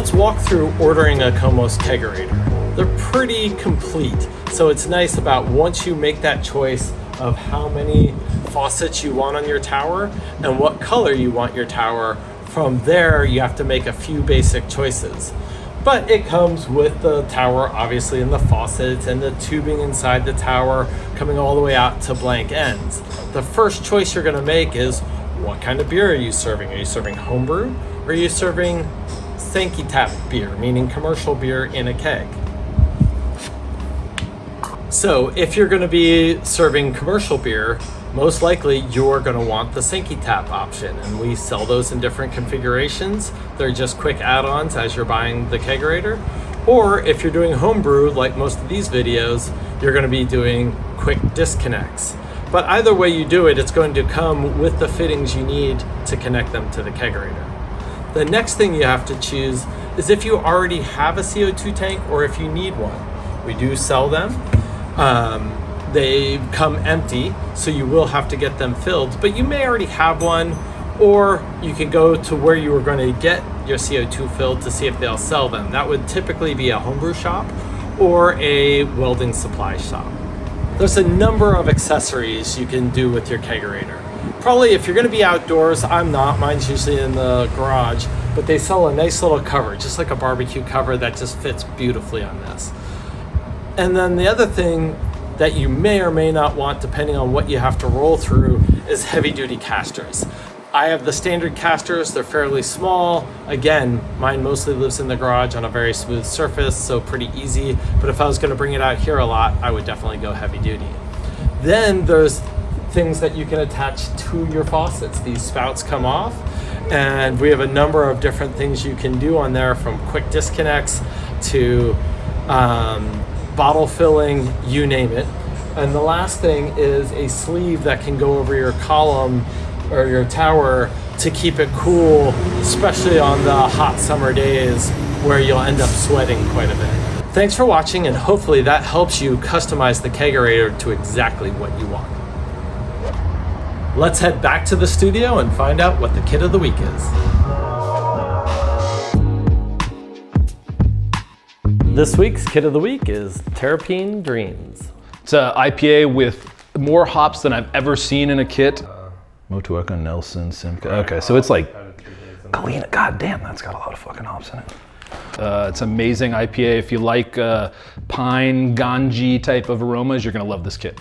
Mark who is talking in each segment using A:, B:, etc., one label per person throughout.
A: let's walk through ordering a KOMOS Kegerator. They're pretty complete, so it's nice about once you make that choice of how many faucets you want on your tower and what color you want your tower. From there, you have to make a few basic choices. But it comes with the tower, obviously, and the faucets and the tubing inside the tower coming all the way out to blank ends. The first choice you're gonna make is, what kind of beer are you serving? Are you serving homebrew or are you serving Sankey tap beer, meaning commercial beer in a keg? So if you're gonna be serving commercial beer, most likely you're gonna want the Sankey tap option, and we sell those in different configurations. They're just quick add-ons as you're buying the kegerator. Or if you're doing homebrew, like most of these videos, you're gonna be doing quick disconnects. But either way you do it, it's going to come with the fittings you need to connect them to the kegerator. The next thing you have to choose is if you already have a CO2 tank or if you need one. We do sell them. They come empty, so you will have to get them filled, but you may already have one, or you can go to where you were going to get your CO2 filled to see if they'll sell them. That would typically be a homebrew shop or a welding supply shop. There's a number of accessories you can do with your kegerator. Probably if you're going to be outdoors, I'm not, mine's usually in the garage, but they sell a nice little cover, just like a barbecue cover that just fits beautifully on this. And then the other thing that you may or may not want, depending on what you have to roll through, is heavy duty casters. I have the standard casters, they're fairly small. Again, mine mostly lives in the garage on a very smooth surface, so pretty easy. But if I was gonna bring it out here a lot, I would definitely go heavy duty. Then there's things that you can attach to your faucets. These spouts come off, and we have a number of different things you can do on there, from quick disconnects to bottle filling, you name it. And the last thing is a sleeve that can go over your column or your tower to keep it cool, especially on the hot summer days where you'll end up sweating quite a bit. Thanks for watching, and hopefully that helps you customize the kegerator to exactly what you want. Let's head back to the studio and find out what the kit of the week is. This week's kit of the week is Terpene Dreams.
B: It's an IPA with more hops than I've ever seen in a kit. Motueka, Nelson, Simcoe. Okay, so it's like Galena. God damn, that's got a lot of fucking hops in it. It's amazing IPA. If you like pine, ganji type of aromas, you're gonna love this kit.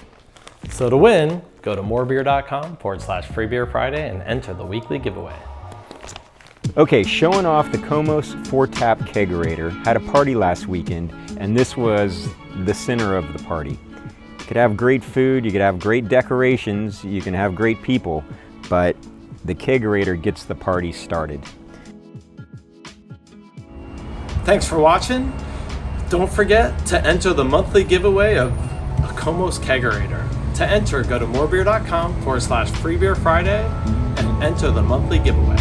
A: So to win, go to morebeer.com/freebeerfriday and enter the weekly giveaway.
C: Okay, showing off the KOMOS 4-tap kegerator. Had a party last weekend, and this was the center of the party. You could have great food, you could have great decorations, you can have great people, but the kegerator gets the party started.
A: Thanks for watching. Don't forget to enter the monthly giveaway of a KOMOS Kegerator. To enter, go to morebeer.com/freebeerfriday and enter the monthly giveaway.